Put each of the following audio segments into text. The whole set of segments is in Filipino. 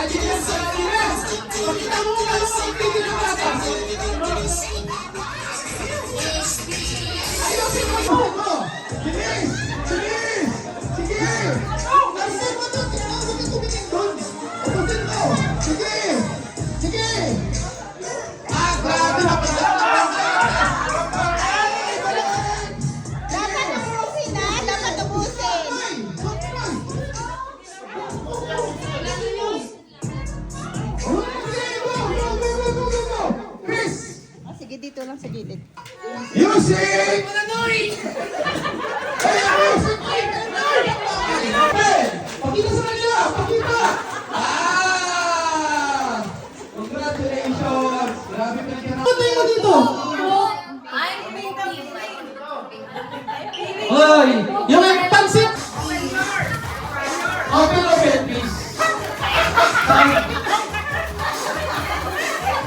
Yes, yes. Pakita mo kung ano ang tigil ng bata. Ayusin mo yun. Sige. Sige. Sige. Ayusin mo doon. Tinawag mo tumitin doon. Upusin mo. Sige. Sige. Ah, grabe na pala. Dapat ubusin na, dapat ubusin. Oh, sige, dito lang sa gilid. Music! Pakita sa kanila! Pakita! Ah! Congratulations! Grabe ka kira. Ano tayo mo dito? Hoy! Yung pansit! Open, please.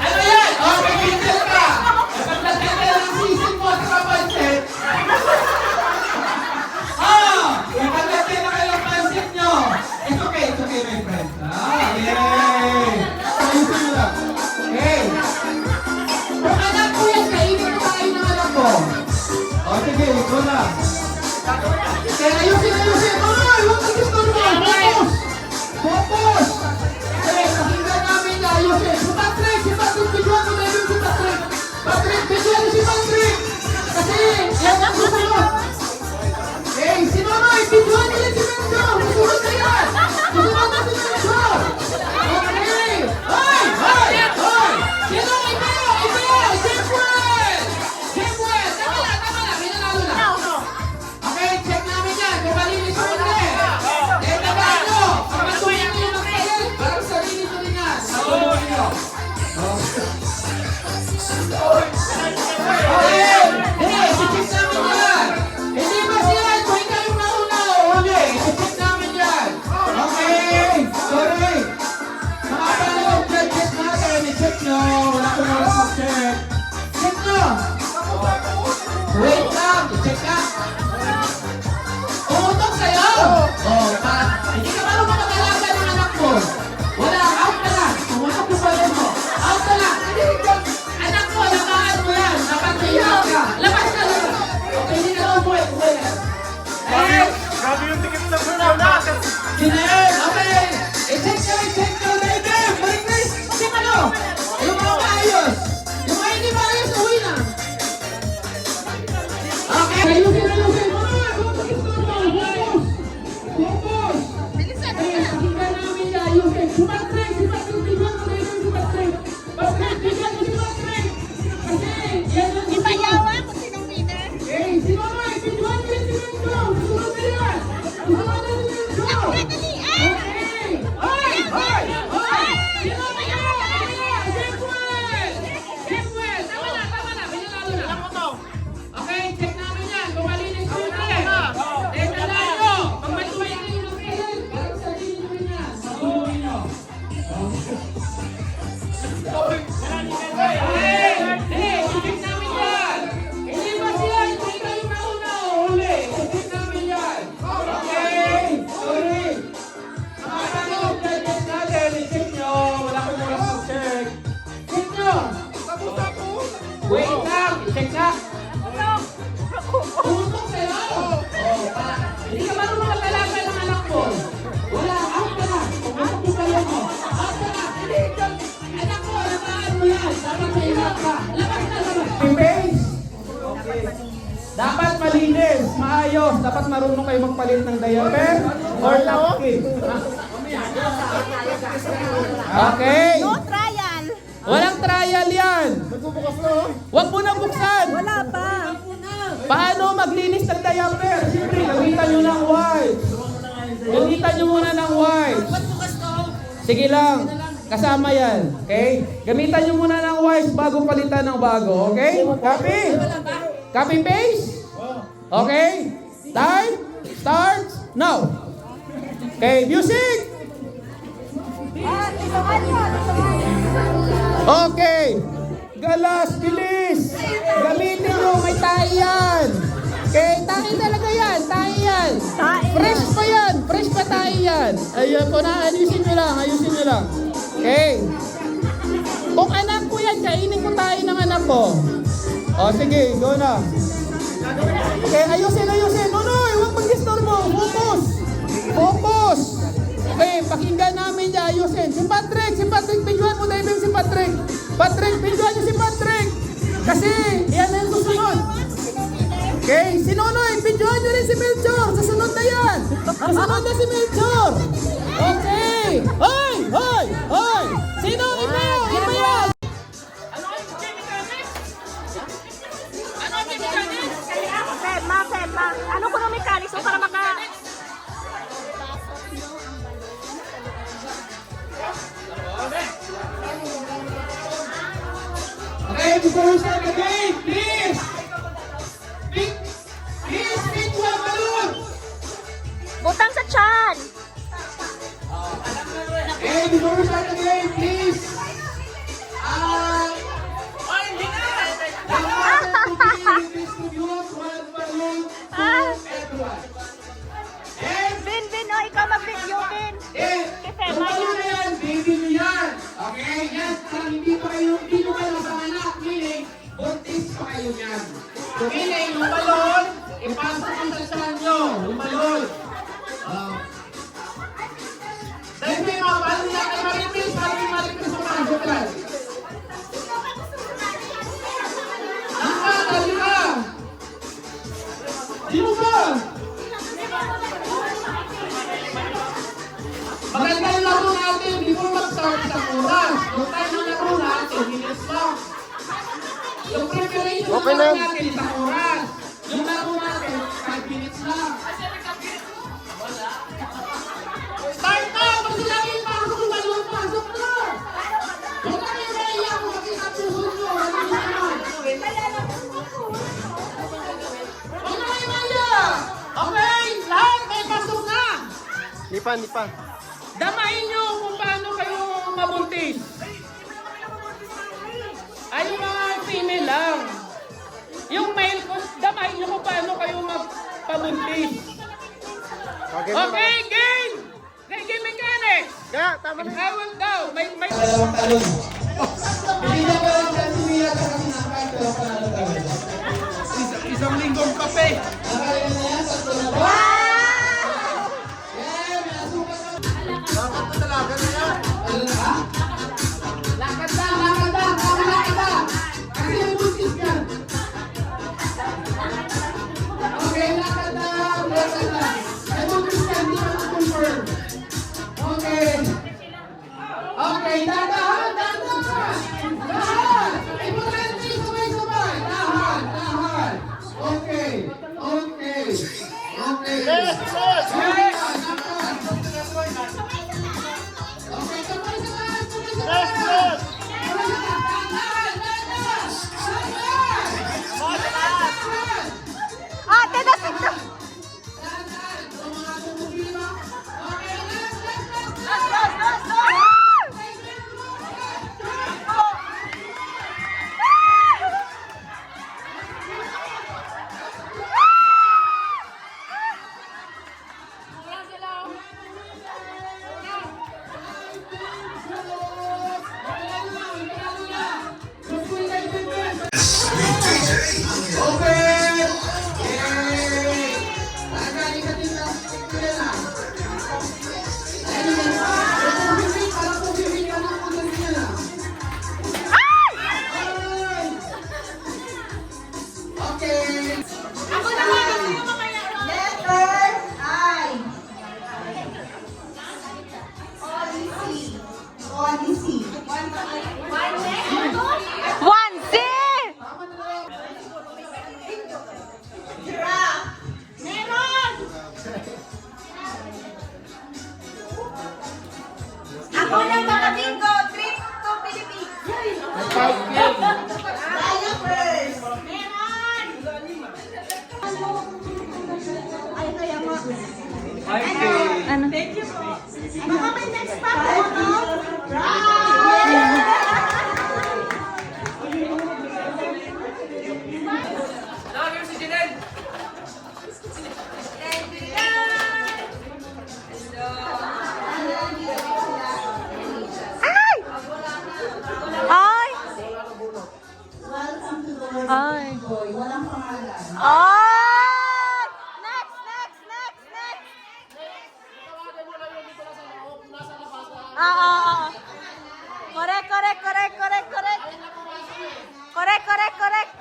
Ano yan? Okay, cancel ka! Kapag nag-cancel ang season mo sa pansit, kapag nag-cancel na kayo ang pansit nyo, it's okay, my friend. Yay! Ayusin mo lang. Okay. Kung anak ko yan, kainin mo tayo ng anak ko. O, sige, ito na. Kaya ayusin. Ay, huwag kang gusto mo. Focus! Okay, pakinggan namin na ayusin. Si Patrick, bigyan mo na yun si Patrick. Patrick, bigyan mo si Patrick. Kasi, yan ang gusto mo. Okay, si Mamay, bigyan mo yan si Menjo. Susunod na yan. Susunod na si Menjo. Okay. Hoy! Sino? Ikaw! Jemwell! Tama na. May nanalo na. Okay, check namin yan. Kung malinis mo na eh. Tandaan nyo. Kung matuloy nyo yung magpalit, parang sarili nyo rin yan. Matuloy nyo. Okay. I-check namin yan. Hindi ba siya? Kung ikaw yung nauna o huli, i-check namin yan. Okay. Sorry. Mga panahon, check natin. I-check nyo. Wala ko na lang mag-check. Check nyo. Wait lang. I-check ka. Umutok sa'yo! Hindi ka marunong mag-alaga ng anak mo. Wala, out ka na. Umutok yung pala mo. Out ka na. Anak mo, nakaan mo yan. Napag-iyak ka. Labas ka. Okay, hindi ka lang umuwi. Grabe yung tikit sa video natin. Kinel! Okay! I-check ka, baby! Marie-Chris! Check ano? Yung mga maayos. Yung mga hindi maayos, uwi na. Okay! Ayusin. Focus! Bilisan mo Eh, na. pakinggan namin na ayusin. Si Patrick, bigyan mo na yun si Patrick. Patrick, bigyan mo si Patrick. Kasi, yan ang gusto mo. Ipayawa kung sinong winner. Eh, si Mamay, bigyan mo yan si Menjo. Susunod na yan. Susunod na si Menjo. Ako na dali, Okay! Hoy! Sino ba yan? Jemwell! Tama na. May nanalo na. Okay, check namin yan. Kung malinis mo na eh. Tandaan nyo. Pag matuloy na yung present, parang sarili nyo rin yan. Matuloy nyo. I-check namin yan. Hindi ba siya? Hindi kayo nauna o huli. I-check namin yan. Okay. Sorry. Mga tanong, check natin. I-check nyo. Wala ko muna mag-check. Check nyo. Wait lang. I-check na. Pumusok sa'yo? Hindi ka marunong mag-alaga ng anak mo. Wala, out ka na. Pumusok yung kayo mo. Out ka na. Hindi, anak mo, alagaan mo yan. Dapat sa ingat ka. Labas na. Face. Dapat malinis, maayos. Dapat marunong kayo magpalit ng diaper or napkin. Okay. No trial. Walang trial yan. Huwag mo na buksan. Wala pa. Paano maglinis ng diaper? Siyempre, gamitan nyo ng wipes. Gamitan nyo muna ng wipes. Sige lang, kasama yan. Okay? Gamitan nyo muna ng wipes bago palitan ng bago. Okay? Copy? Copy paste? Okay? Time? Starts now. Okay, music! Okay. Galas, bilis. Gamitin nyo, may tayo yan. Okay, tayo talaga yan, tayo yan. Fresh pa yan, fresh pa tayo yan. Ayun po na, ayusin nyo lang. Okay. Kung anak ko yan, kainin ko tayo ng anak ko. O, sige, go na. Okay, ayusin. Nonoy, huwag mag-disturbo. Focus. Focus. Okay, pakinggan namin niya, ayusin. Si Patrick, videoan mo na si Patrick. Patrick, videoan niyo si Patrick. Kasi, yan ang susunod. Okay, si Nonoy, videoan niyo rin si Melchor. Susunod na yan. Susunod na si Melchor. Okay. Hoy! Sino? Iba yan. Femma. Ano ko ng mechanics para maka... Okay, before we start the game, please pick one balloon. Butang sa tiyan! Okay, before we start the game, please. Distribute one balloon to everyone. And Vin, o ikaw mag-video, Vin. yung balloon na yan, baby nyo yan. Okay, yan. Parang hindi mo kayo sa anak, meaning, buntis pa kayo yan. So, meaning, yung balon, ipasok ko sa tiyan nyo. Yung balon. Dahil may mga balon na kay Maripis, Maripis sa mga jokan. Halika! Sino ba? Maganda yung laro natin, hindi mo mag-start sa oras. Yung time na laro natin, minutes lang. Yung preparation Okay na na. natin, isang oras. Yung laro natin, 5 minutes lang. Start na! Pag sinabi, pasok yung balon, pasok na! Huwag na kayo naiyak kung makita puso nyo. Ano naman? Huwag na kayo maiyak! Okay, lahat may pasok na! Nipa. Damain nyo kung paano kayo mabuntis. Ay, yung mga female lang. Yung male, damain nyo kung paano kayo magpabuntis. Okay, game! Game mechanics! Kaya, tama na. Tawag daw. May... Dalawang talon. Hindi na ba lang sa sumira ka kasi nakakain ko lang panalo. Isang linggong kape. Nakakain na yan sa tulad. Dapat na talaga na yan. Lakad lang. Kasi may buntis ka. Okay, lakad lang. May buntis ka, hindi ka na-confirm. Okay, dahan. Dahan. Importante Ay. Boy, walang pangalan. Ay! Next, next, next, next! Ah. Correct, correct, correct, correct, correct. Correct, correct, correct.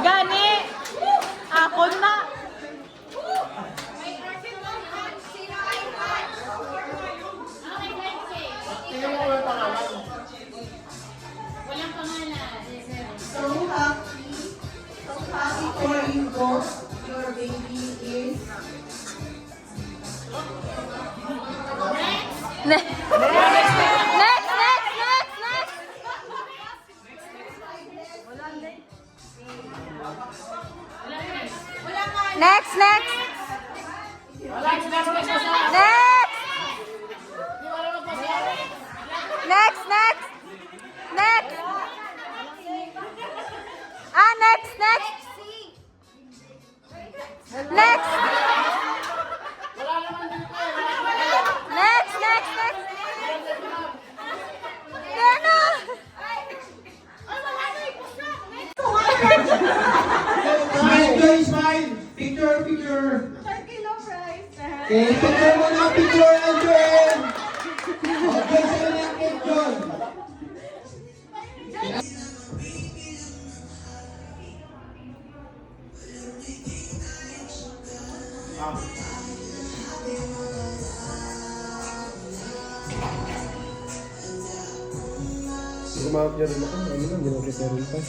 Gani! Ako na! So happy for you both. Your baby is... Next, next, next, next, next! Next, next! Next! Next, next! Next! Ah, next, next! Next! Next, next, next! Yana! Smile, Joy, smile. Picture, picture. Okay, picture mo na, picture na, Joel. Okay, sa'yo na yung cake, Joel. Gumawag niya rin ako. Ano na, hindi na prepare rin pa.